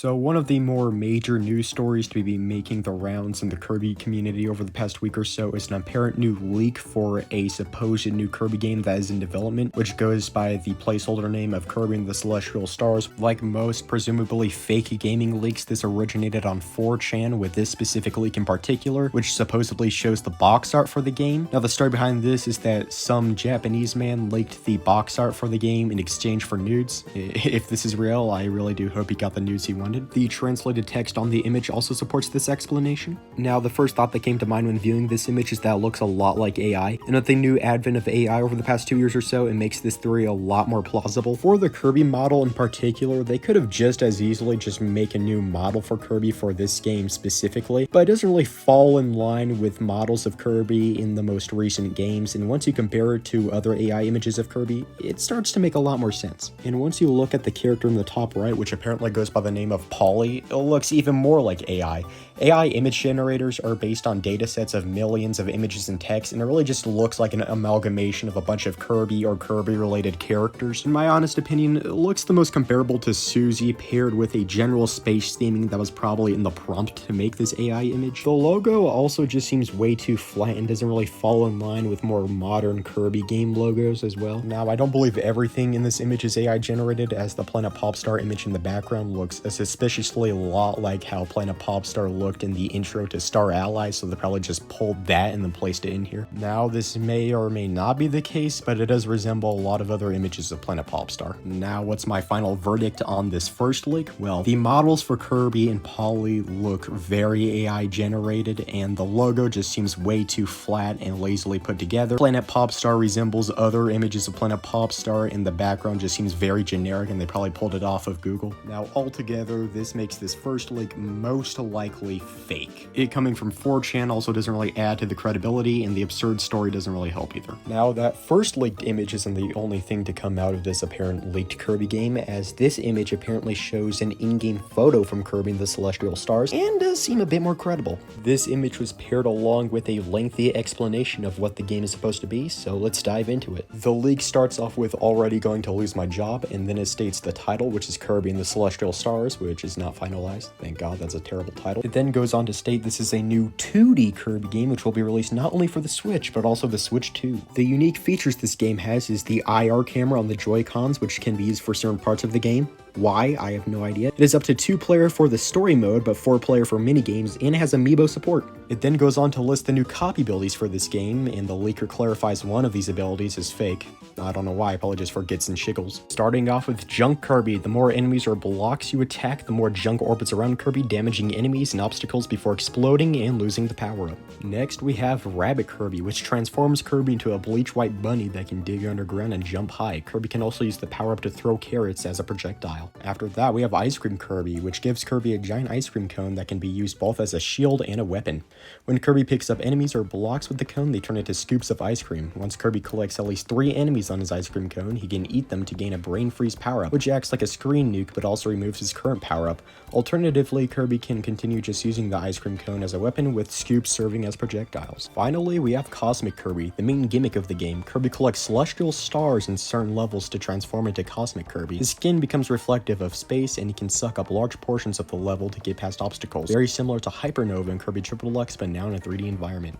So one of the more major news stories to be making the rounds in the Kirby community over the past week or so is an apparent new leak for a supposed new Kirby game that is in development, which goes by the placeholder name of Kirby and the Celestial Stars. Like most presumably fake gaming leaks, this originated on 4chan, with this specific leak in particular, which supposedly shows the box art for the game. Now the story behind this is that some Japanese man leaked the box art for the game in exchange for nudes. If this is real, I really do hope he got the nudes he wanted. The translated text on the image also supports this explanation. Now, the first thought that came to mind when viewing this image is that it looks a lot like AI, and with the new advent of AI over the past 2 years or so, it makes this theory a lot more plausible. For the Kirby model in particular, they could have just as easily just make a new model for Kirby for this game specifically, but it doesn't really fall in line with models of Kirby in the most recent games, and once you compare it to other AI images of Kirby, it starts to make a lot more sense. And once you look at the character in the top right, which apparently goes by the name of Polly, it looks even more like AI. AI image generators are based on datasets of millions of images and text, and it really just looks like an amalgamation of a bunch of Kirby or Kirby-related characters. In my honest opinion, it looks the most comparable to Suzy paired with a general space theming that was probably in the prompt to make this AI image. The logo also just seems way too flat and doesn't really fall in line with more modern Kirby game logos as well. Now, I don't believe everything in this image is AI generated, as the Planet Popstar image in the background looks suspiciously a lot like how Planet Popstar looked in the intro to Star Allies, so they probably just pulled that and then placed it in here. Now, this may or may not be the case, but it does resemble a lot of other images of Planet Popstar. Now, what's my final verdict on this first leak? Well, the models for Kirby and Polly look very AI generated, and the logo just seems way too flat and lazily put together. Planet Popstar resembles other images of Planet Popstar, and the background just seems very generic, and they probably pulled it off of Google. Now, altogether, this makes this first leak most likely fake. It coming from 4chan also doesn't really add to the credibility, and the absurd story doesn't really help either. Now, that first leaked image isn't the only thing to come out of this apparent leaked Kirby game, as this image apparently shows an in-game photo from Kirby and the Celestial Stars, and does seem a bit more credible. This image was paired along with a lengthy explanation of what the game is supposed to be, so let's dive into it. The leak starts off with "already going to lose my job," and then it states the title, which is Kirby and the Celestial Stars, which is not finalized. Thank God, that's a terrible title. It then goes on to state this is a new 2D Kirby game which will be released not only for the Switch, but also the Switch 2. The unique features this game has is the IR camera on the Joy-Cons, which can be used for certain parts of the game. Why? I have no idea. It is up to 2-player for the story mode, but 4-player for minigames, and it has amiibo support. It then goes on to list the new copy abilities for this game, and the leaker clarifies one of these abilities is fake. I don't know why, probably just for gits and shiggles. Starting off with Junk Kirby, the more enemies or blocks you attack, the more junk orbits around Kirby, damaging enemies and obstacles before exploding and losing the power-up. Next, we have Rabbit Kirby, which transforms Kirby into a bleach white bunny that can dig underground and jump high. Kirby can also use the power-up to throw carrots as a projectile. After that, we have Ice Cream Kirby, which gives Kirby a giant ice cream cone that can be used both as a shield and a weapon. When Kirby picks up enemies or blocks with the cone, they turn into scoops of ice cream. Once Kirby collects at least 3 enemies on his ice cream cone, he can eat them to gain a brain freeze power-up, which acts like a screen nuke but also removes his current power-up. Alternatively, Kirby can continue just using the ice cream cone as a weapon, with scoops serving as projectiles. Finally, we have Cosmic Kirby, the main gimmick of the game. Kirby collects celestial stars in certain levels to transform into Cosmic Kirby. His skin becomes reflective of space, and he can suck up large portions of the level to get past obstacles, very similar to Hypernova in Kirby Triple Deluxe, but now in a 3D environment.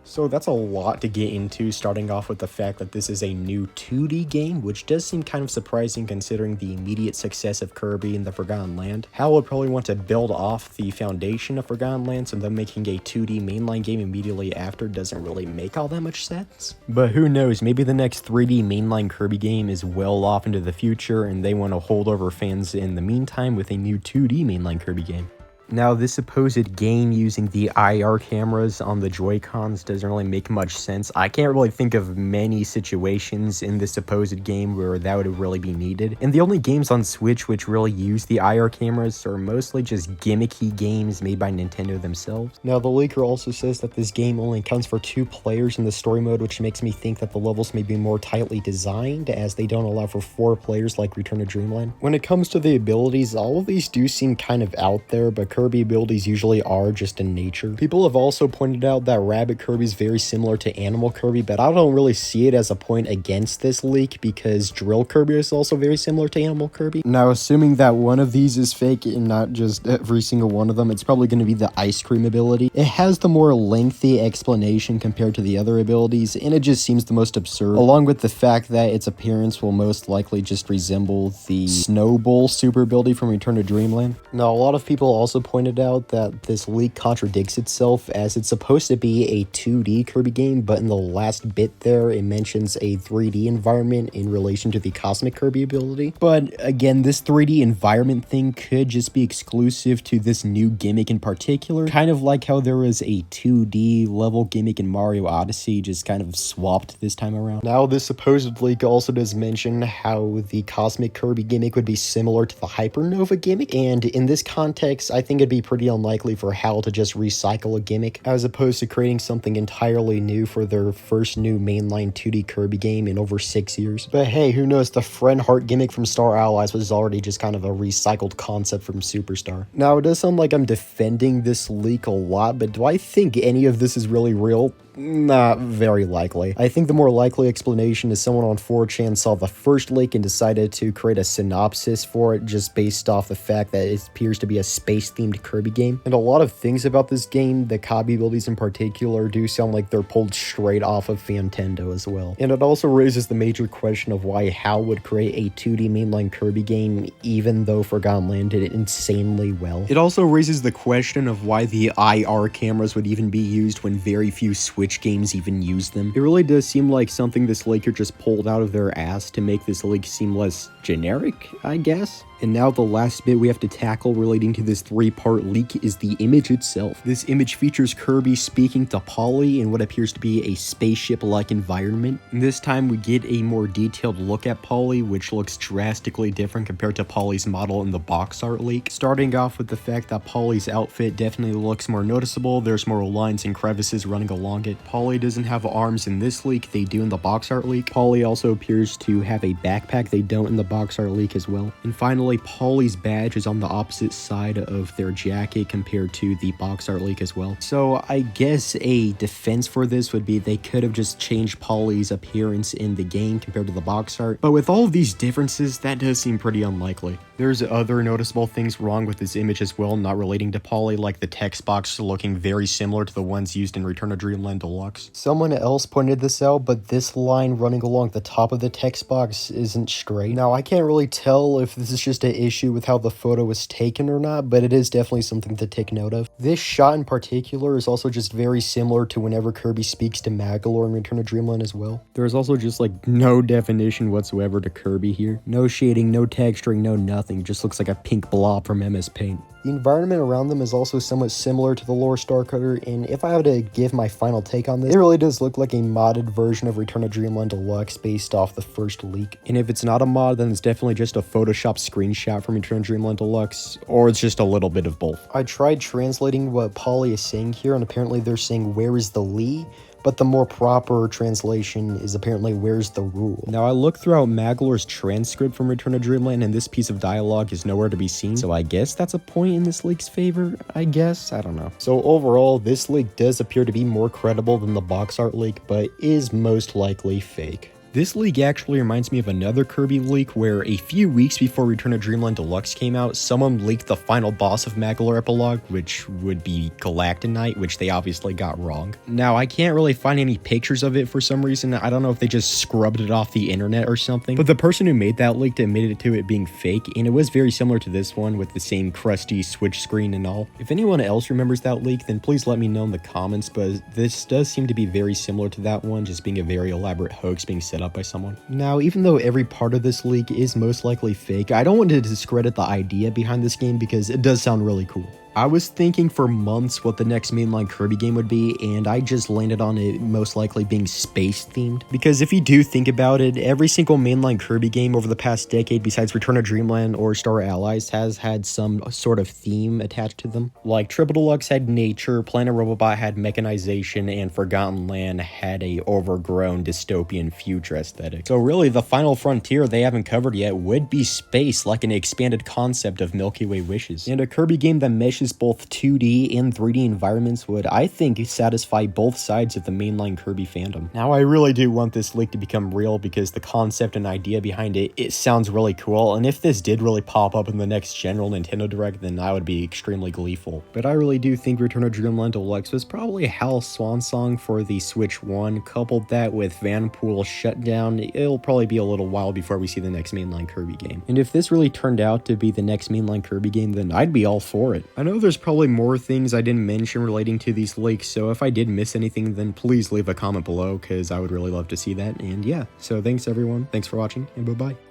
So that's a lot to get into, starting off with the fact that this is a new 2D game, which does seem kind of surprising considering the immediate success of Kirby in the Forgotten Land. HAL would probably want to build off the foundation of Forgotten Lands, and then making a 2D mainline game immediately after doesn't really make all that much sense. But who knows, maybe the next 3D mainline Kirby game is well off into the future, and they want to hold over fans in the meantime with a new 2D mainline Kirby game. Now, this supposed game using the IR cameras on the Joy-Cons doesn't really make much sense. I can't really think of many situations in this supposed game where that would really be needed. And the only games on Switch which really use the IR cameras are mostly just gimmicky games made by Nintendo themselves. Now, the leaker also says that this game only accounts for 2 players in the story mode, which makes me think that the levels may be more tightly designed, as they don't allow for 4 players like Return to Dreamland. When it comes to the abilities, all of these do seem kind of out there, but Kirby abilities usually are just in nature. People have also pointed out that Rabbit Kirby is very similar to Animal Kirby, but I don't really see it as a point against this leak because Drill Kirby is also very similar to Animal Kirby. Now, assuming that one of these is fake and not just every single one of them, it's probably going to be the ice cream ability. It has the more lengthy explanation compared to the other abilities, and it just seems the most absurd, along with the fact that its appearance will most likely just resemble the Snowball super ability from Return to Dreamland. Now, a lot of people also pointed out that this leak contradicts itself, as it's supposed to be a 2D Kirby game, but in the last bit there, it mentions a 3D environment in relation to the Cosmic Kirby ability. But again, this 3D environment thing could just be exclusive to this new gimmick in particular, kind of like how there was a 2D level gimmick in Mario Odyssey, just kind of swapped this time around. Now, this supposed leak also does mention how the Cosmic Kirby gimmick would be similar to the Hypernova gimmick, and in this context, I think it'd be pretty unlikely for HAL to just recycle a gimmick, as opposed to creating something entirely new for their first new mainline 2D Kirby game in over 6 years. But hey, who knows, the Friend Heart gimmick from Star Allies was already just kind of a recycled concept from Superstar. Now, it does sound like I'm defending this leak a lot, but do I think any of this is really real? Not very likely. I think the more likely explanation is someone on 4chan saw the first leak and decided to create a synopsis for it just based off the fact that it appears to be a space-themed Kirby game. And a lot of things about this game, the Kabi abilities in particular, do sound like they're pulled straight off of Fantendo as well. And it also raises the major question of why HAL would create a 2D mainline Kirby game even though Forgotten Land did it insanely well. It also raises the question of why the IR cameras would even be used when very few Switch games even use them. It really does seem like something this leaker just pulled out of their ass to make this leak seem less generic, I guess. And now the last bit we have to tackle relating to this 3-part leak is the image itself. This image features Kirby speaking to Polly in what appears to be a spaceship-like environment. And this time we get a more detailed look at Polly, which looks drastically different compared to Polly's model in the box art leak. Starting off with the fact that Polly's outfit definitely looks more noticeable, there's more lines and crevices running along it. Polly doesn't have arms in this leak, they do in the box art leak. Polly also appears to have a backpack, they don't in the box art leak as well. And finally, Polly's badge is on the opposite side of their jacket compared to the box art leak as well. So I guess a defense for this would be they could have just changed Polly's appearance in the game compared to the box art. But with all of these differences, that does seem pretty unlikely. There's other noticeable things wrong with this image as well, not relating to Polly, like the text box looking very similar to the ones used in Return to Dreamland Deluxe. Someone else pointed this out, but this line running along the top of the text box isn't straight. Now, I can't really tell if this is just an issue with how the photo was taken or not, but it is definitely something to take note of. This shot in particular is also just very similar to whenever Kirby speaks to Magolor in Return to Dreamland as well. There's also just like no definition whatsoever to Kirby here. No shading, no texturing, no nothing. Just looks like a pink blob from MS Paint. The environment around them is also somewhat similar to the lore Starcutter, and if I have to give my final take on this, it really does look like a modded version of Return to Dreamland Deluxe based off the first leak. And if it's not a mod, then it's definitely just a Photoshop screenshot from Return to Dreamland Deluxe, or it's just a little bit of both. I tried translating what Polly is saying here, and apparently they're saying, "Where is the Lee?" But the more proper translation is apparently "Where's the rule?" Now, I looked throughout Magolor's transcript from Return to Dreamland, and this piece of dialogue is nowhere to be seen, so I guess that's a point in this leak's favor, I guess? I don't know. So overall, this leak does appear to be more credible than the box art leak, but is most likely fake. This leak actually reminds me of another Kirby leak where a few weeks before Return to Dreamland Deluxe came out, someone leaked the final boss of Magolor Epilogue, which would be Galactonite, which they obviously got wrong. Now, I can't really find any pictures of it for some reason. I don't know if they just scrubbed it off the internet or something, but the person who made that leak admitted to it being fake, and it was very similar to this one with the same crusty switch screen and all. If anyone else remembers that leak, then please let me know in the comments, but this does seem to be very similar to that one, just being a very elaborate hoax being set up by someone. Now, even though every part of this leak is most likely fake, I don't want to discredit the idea behind this game because it does sound really cool. I was thinking for months what the next mainline Kirby game would be, and I just landed on it most likely being space-themed. Because if you do think about it, every single mainline Kirby game over the past decade besides Return to Dreamland or Star Allies has had some sort of theme attached to them. Like Triple Deluxe had nature, Planet Robobot had mechanization, and Forgotten Land had a overgrown dystopian future aesthetic. So really, the final frontier they haven't covered yet would be space, like an expanded concept of Milky Way wishes. And a Kirby game that meshes ambitious both 2D and 3D environments would, I think, satisfy both sides of the mainline Kirby fandom. Now, I really do want this leak to become real because the concept and idea behind it sounds really cool, and if this did really pop up in the next general Nintendo Direct, then I would be extremely gleeful. But I really do think Return of Dreamland Deluxe was probably Hal's swan song for the Switch 1. Coupled that with Vanpool Shutdown, it'll probably be a little while before we see the next mainline Kirby game. And if this really turned out to be the next mainline Kirby game, then I'd be all for it. I know there's probably more things I didn't mention relating to these leaks, so if I did miss anything, then please leave a comment below, because I would really love to see that. And yeah, so thanks everyone, thanks for watching, and bye-bye.